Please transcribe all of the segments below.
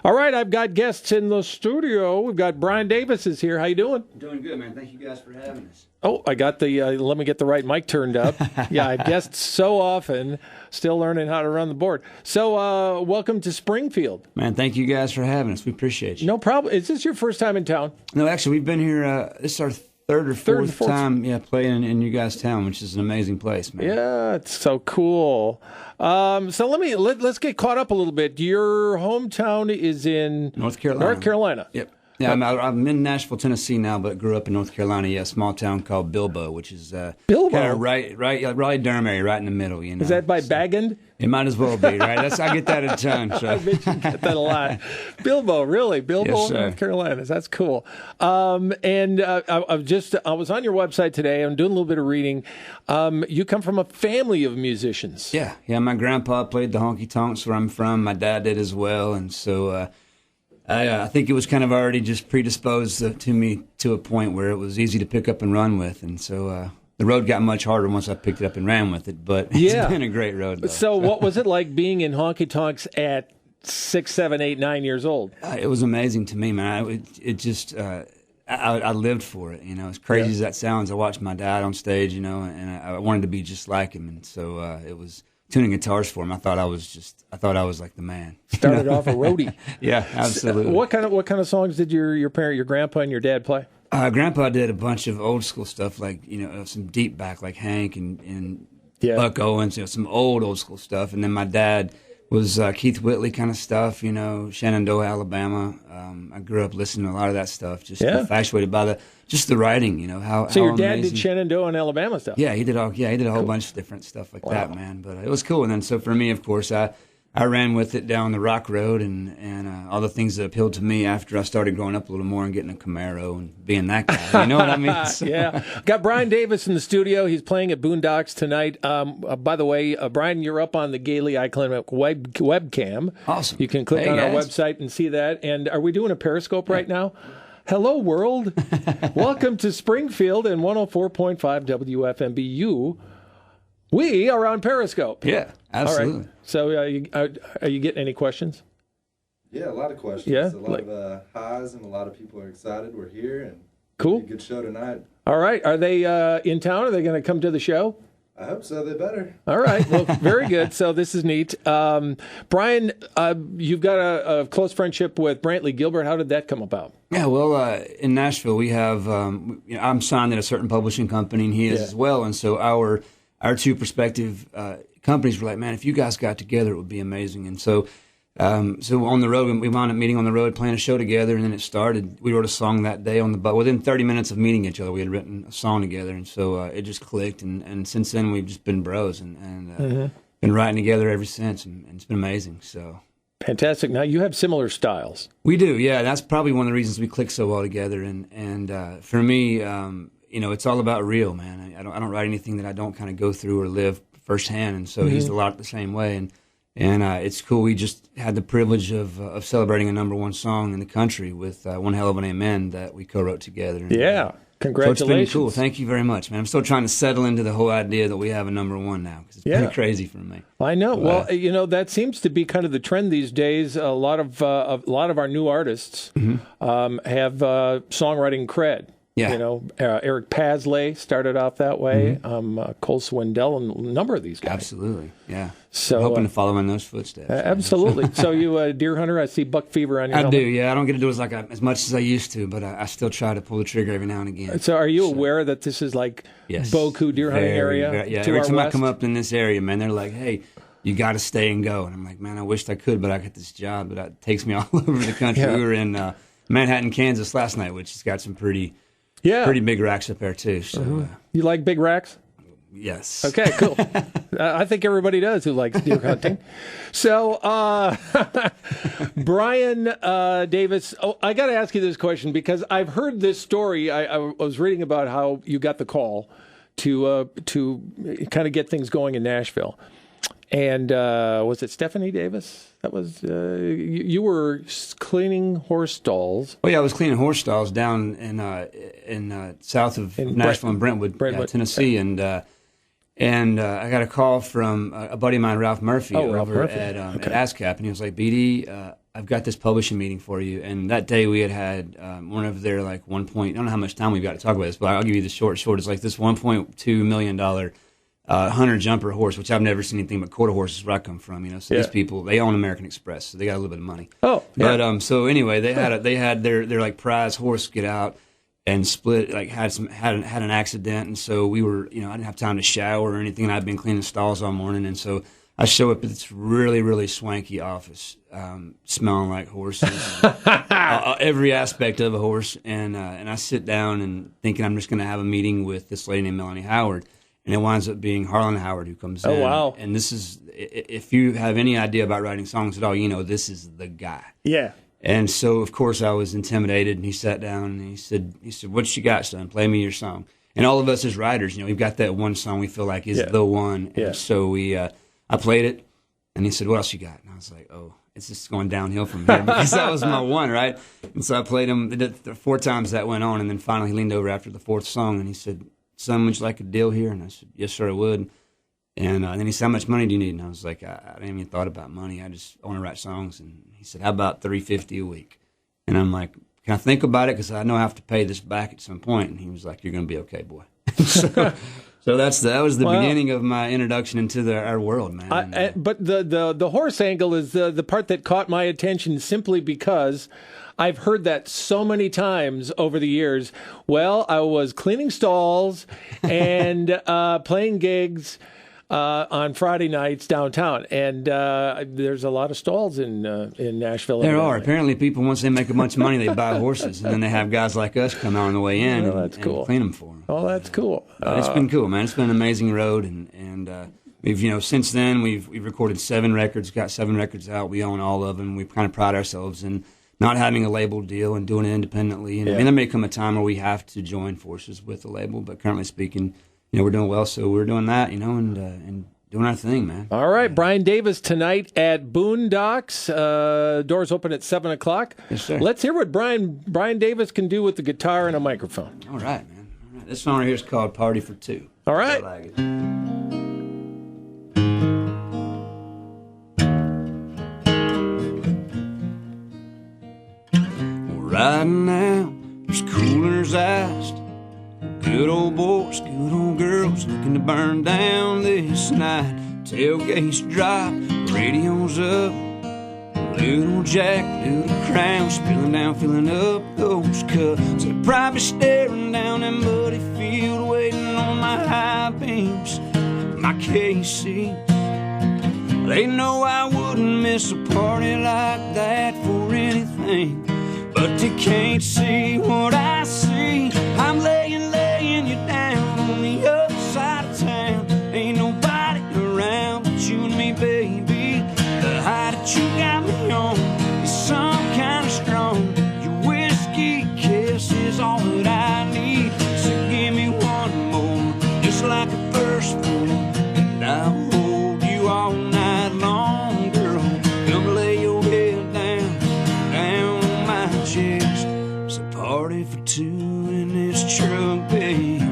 All right, I've got guests in the studio. We've got Brian Davis is here. How you doing? Doing good, man. Thank you guys for having us. Oh, I got the, let me get the right mic turned up. Yeah, I have guests so often, still learning how to run the board. So welcome to Springfield. Man, thank you guys for having us. We appreciate you. No problem. Is this your first time in town? No, actually, we've been here, this is our third or fourth time playing in you guys' town, which is an amazing place, man. Yeah, it's so cool. So let's get caught up a little bit. Your hometown is in North Carolina. North Carolina. Yep. Yeah, I'm in Nashville, Tennessee now, but grew up in North Carolina. Yeah, a small town called Bilbo, which is Bilbo? kind of Raleigh-Durham area, right in the middle. You know, is that by Bagand? It might as well be, right? I get that a ton. So. I bet you get that a lot. Bilbo, really? Bilbo, yes, North Carolina. That's cool. I was on your website today. I'm doing a little bit of reading. You come from a family of musicians. Yeah. My grandpa played the honky tonks where I'm from. My dad did as well, and so. I think it was kind of already just predisposed to me to a point where it was easy to pick up and run with, and so the road got much harder once I picked it up and ran with it. But it's been a great road, though. So what was it like being in honky tonks at 6, 7, 8, 9 years old? It was amazing to me, man. I lived for it. You know, as crazy as that sounds, I watched my dad on stage, you know, and I wanted to be just like him, and so it was. Tuning guitars for him, I thought I was like the man. Started off a roadie. Yeah, absolutely. What kind of songs did your grandpa and your dad play? Grandpa did a bunch of old school stuff, like some deep back, like Hank and Buck Owens, some old school stuff. And then my dad was Keith Whitley kind of stuff, Shenandoah, Alabama. I grew up listening to a lot of that stuff, just infatuated by the writing, how. So your how dad amazing. did Shenandoah and Alabama stuff. Yeah, he did a whole bunch of different stuff like that, man. But it was cool. And then so for me, of course, I ran with it down the rock road and all the things that appealed to me after I started growing up a little more and getting a Camaro and being that guy. You know what I mean? So. Yeah. Got Brian Davis in the studio. He's playing at Boondocks tonight. By the way, Brian, you're up on the Gailey Eye Clinic webcam. Awesome. You can click on our website and see that. And are we doing a Periscope right now? Hello, world. Welcome to Springfield and 104.5 WFMB-U. We are on Periscope. Yeah, absolutely. All right. So are you getting any questions? Yeah, a lot of questions. Yeah? A lot of highs, and a lot of people are excited we're here. And cool. Good show tonight. All right. Are they in town? Are they going to come to the show? I hope so. They better. All right. Well, very good. So this is neat. Brian, you've got a close friendship with Brantley Gilbert. How did that come about? Yeah, well, in Nashville, we have, I'm signed at a certain publishing company, and he is as well. And so our two prospective companies were like, man, if you guys got together, it would be amazing. And so on the road, we wound up meeting on the road, playing a show together, and then it started. We wrote a song that day on the bus. Within 30 minutes of meeting each other, we had written a song together, and so it just clicked. And since then, we've just been bros and been writing together ever since, and it's been amazing. So fantastic. Now you have similar styles. We do, yeah. That's probably one of the reasons we click so well together. And for me, it's all about real, man. I don't write anything that I don't kind of go through or live firsthand, and so he's a lot the same way. And it's cool. We just had the privilege of celebrating a #1 song in the country with One Hell of an Amen that we co-wrote together. And, congratulations. So it's been cool. Thank you very much, man. I'm still trying to settle into the whole idea that we have a &1 now, because it's pretty crazy for me. I know. Well, that seems to be kind of the trend these days. A lot of our new artists have songwriting cred. Yeah. Eric Pasley started off that way. Cole Swindell and a number of these guys. Absolutely. Yeah. So I'm hoping to follow in those footsteps. Absolutely. So you a deer hunter? I see buck fever on your helmet. I do. Yeah. I don't get to do it as much as I used to, but I still try to pull the trigger every now and again. So are you aware that this is like Boku deer hunting area? Yeah. Every time I come up in this area, man, they're like, "Hey, you got to stay and go." And I'm like, "Man, I wished I could, but I got this job that takes me all over the country." We were in Manhattan, Kansas last night, which has got some pretty big racks up there too. So you like big racks? Yes. Okay, cool. I think everybody does who likes deer hunting. So, Brian Davis, I got to ask you this question because I've heard this story. I was reading about how you got the call to kind of get things going in Nashville. And was it Stephanie Davis? That was you were cleaning horse stalls. Oh yeah, I was cleaning horse stalls down in south of Nashville and Brentwood. Tennessee, and I got a call from a buddy of mine, Ralph Murphy, at ASCAP, and he was like, "BD, I've got this publishing meeting for you. And that day we had one of their like I don't know how much time we've got to talk about this, but I'll give you the short. It's like this $1.2 million hunter jumper horse, which I've never seen anything but quarter horses where I come from. So these people, they own American Express, so they got a little bit of money. Oh, yeah. But so anyway, they had their like prize horse get out and split, like had an accident, and so we were, I didn't have time to shower or anything, and I'd been cleaning stalls all morning, and so I show up at this really, really swanky office, smelling like horses, every aspect of a horse, and I sit down and thinking I'm just going to have a meeting with this lady named Melanie Howard, and it winds up being Harlan Howard who comes in. Oh, wow. And this is, if you have any idea about writing songs at all, this is the guy. Yeah. And so, of course, I was intimidated, and he sat down, and he said, "What you got, son? Play me your song." And all of us as writers, we've got that one song we feel like is the one. Yeah. And so I played it, and he said, "What else you got?" And I was like, "Oh, it's just going downhill from here," because that was my one, right? And so I played him. The 4 times that went on, and then finally he leaned over after the 4th song, and he said, "Son, would you like a deal here?" And I said, "Yes, sir, I would." And then he said, "How much money do you need?" And I was like, I didn't even thought about money. I want to write songs. And he said, "How about $350 a week?" And I'm like, "Can I think about it? Because I know I have to pay this back at some point." And he was like, "You're going to be okay, boy." So that was the beginning of my introduction into our world, man. But the horse angle is the part that caught my attention simply because I've heard that so many times over the years. Well, I was cleaning stalls and playing gigs on Friday nights downtown, and there's a lot of stalls in Nashville. There are. Apparently, people, once they make a bunch of money, they buy horses, and then they have guys like us come out on the way in and clean them for them. Oh, that's cool. It's been cool, man. It's been an amazing road, and we've, since then, we've recorded 7 records, got 7 records out. We own all of them. We kind of pride ourselves in not having a label deal and doing it independently. And there may come a time where we have to join forces with a label, but currently speaking, we're doing well, so we're doing that, and doing our thing, man. All right, Brian Davis tonight at Boondocks. Doors open at 7 o'clock. Yes, sir. Let's hear what Brian Davis can do with the guitar and a microphone. All right, man. All right. This song right here is called Party for Two. All right. I like it. Right now, there's coolers iced. Good old boys, good old girls looking to burn down this night. Tailgates drop, radio's up. Little Jack, little Crown, spilling down, filling up those cups. They're probably staring down that muddy field, waiting on my high beams, my KCs. They know I wouldn't miss a party like that for anything, but they can't see what I see. I'm laying you down on the other side of town. Ain't nobody around but you and me, baby. The high that you got me on is some kind of strong. Your whiskey kiss is all that I need. So give me one more, just like the first one, and I'll hold you all night long, girl. Come lay your head down on my chest. It's a party for two in this truck, babe.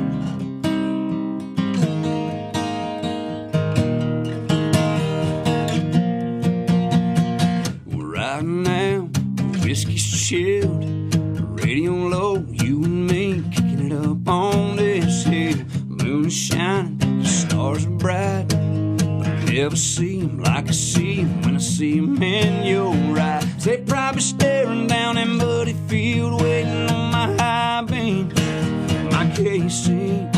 Right now, the whiskey's chilled, the radio low, you and me kicking it up on this hill. Moon is shining, the stars are bright, but I never see them like I see them when I see them in your eyes. They probably staring down that muddy field, waiting on my high beams, my KCs.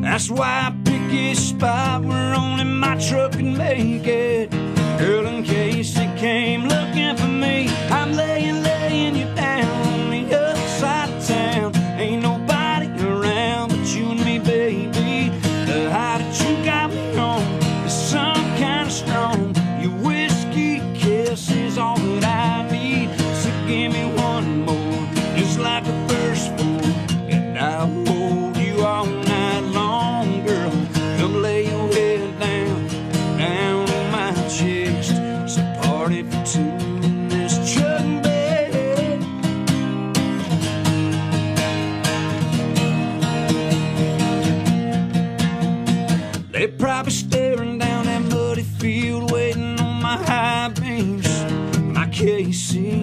That's why I pick this spot where only my truck can make it. Girl, in case they came looking for me, I'm laying you down on the other side of town. Ain't nobody around but you and me, baby. The high that you got me on is some kind of strong. Your whiskey kiss is all that I need. So give me one more, just like the first one, and I'll hold you all night long, girl. Come lay your head down on my chest. It's a party for two in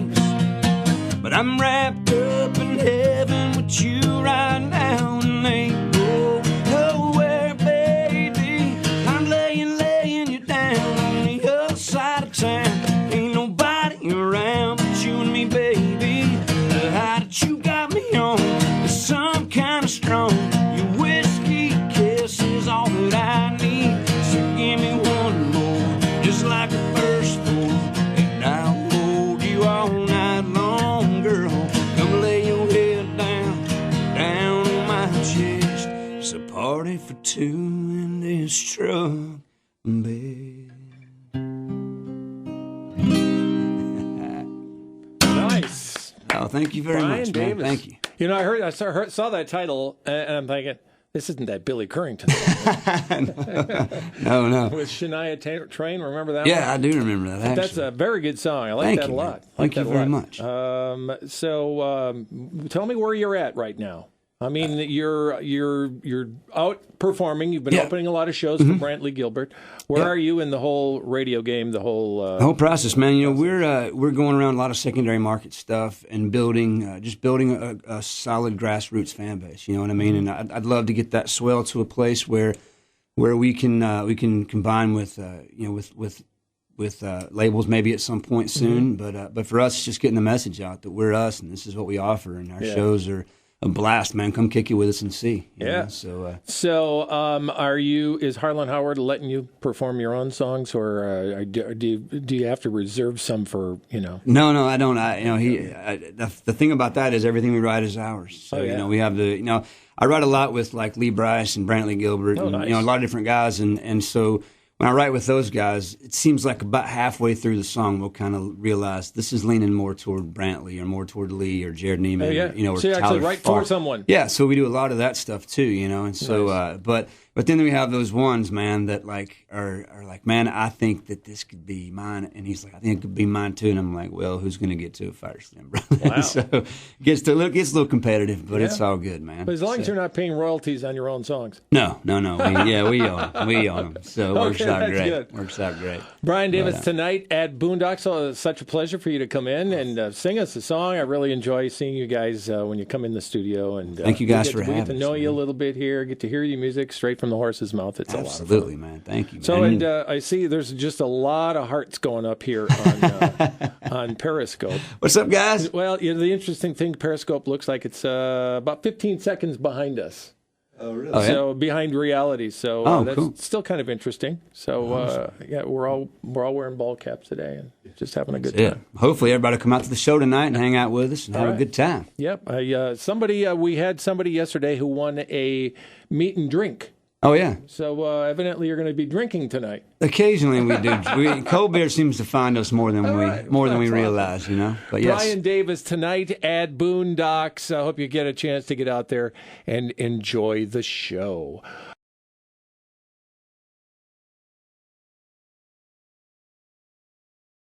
place. But I'm wrapped up in heaven with you right now, and ain't go nowhere, baby. I'm laying you down on the other side of town. Ain't nobody around but you and me, baby. The high that you got me on is some kind of strong. Your whiskey kiss is all that I need. So give me one more, just like the first four, and I'll hold you all night long, girl. Come lay your head down on my chest. It's a party for two in this truck bed. Nice. Oh, thank you very Brian much, Davis. man. Thank you. You know, I saw that title, and I'm thinking, this isn't that Billy Currington song. No. With Shania Twain, remember that one? Yeah, I do remember that, actually. That's a very good song. I like Thank that you, a man. lot. Thank you very much. So tell me where you're at right now. I mean, you're out performing. You've been opening a lot of shows for Brantley Gilbert. Where are you in the whole radio game? The whole process, man. You know, we're going around a lot of secondary market stuff and building a solid grassroots fan base. You know what I mean? And I'd love to get that swell to a place where we can combine with with labels maybe at some point soon. But for us, it's just getting the message out that we're us and this is what we offer, and our shows are a blast, man. Come kick it with us and see. You know? So, is Harlan Howard letting you perform your own songs, or do you have to reserve some for, you know? No, I don't. The thing about that is everything we write is ours. So, you know, we have I write a lot with like Lee Brice and Brantley Gilbert and, nice. you know, a lot of different guys. And so when I write with those guys, it seems like about halfway through the song, we'll kind of realize this is leaning more toward Brantley or more toward Lee or Jared Neiman. Or, you know, or so you Tyler actually write Farr. for someone. Yeah, so we do a lot of that stuff too, you know. And so, nice. But then we have those ones, man, that like are like, man, I think that this could be mine, and he's like, I think it could be mine too, and I'm like, well, who's going to get to it first, then, bro? Wow. So it gets a little competitive, but it's all good, man. But as long as you're not paying royalties on your own songs. No. We own them. So it works out great. Good. Works out great. Brian Davis tonight at Boondocks. So it's such a pleasure for you to come in and sing us a song. I really enjoy seeing you guys when you come in the studio. And thank you guys for having us. We get to know you a little bit here. Get to hear your music straight from the horse's mouth. It's absolutely, a lot of fun. Man. Thank you. So, man. and I see there's just a lot of hearts going up here on Periscope. What's up, guys? Well, you know, the interesting thing, Periscope looks like it's about 15 seconds behind us. Oh, really? Oh, yeah? So behind reality. So that's cool. still kind of interesting. So awesome. we're all wearing ball caps today and just having a good Yeah. time. Hopefully everybody will come out to the show tonight and hang out with us and have a good time. Yep. We had somebody yesterday who won a meet and drink. Oh, yeah. So evidently you're going to be drinking tonight. Occasionally we do. Cold beer seems to find us more than we realize, you know. But yes. Brian Davis tonight at Boondocks. I hope you get a chance to get out there and enjoy the show.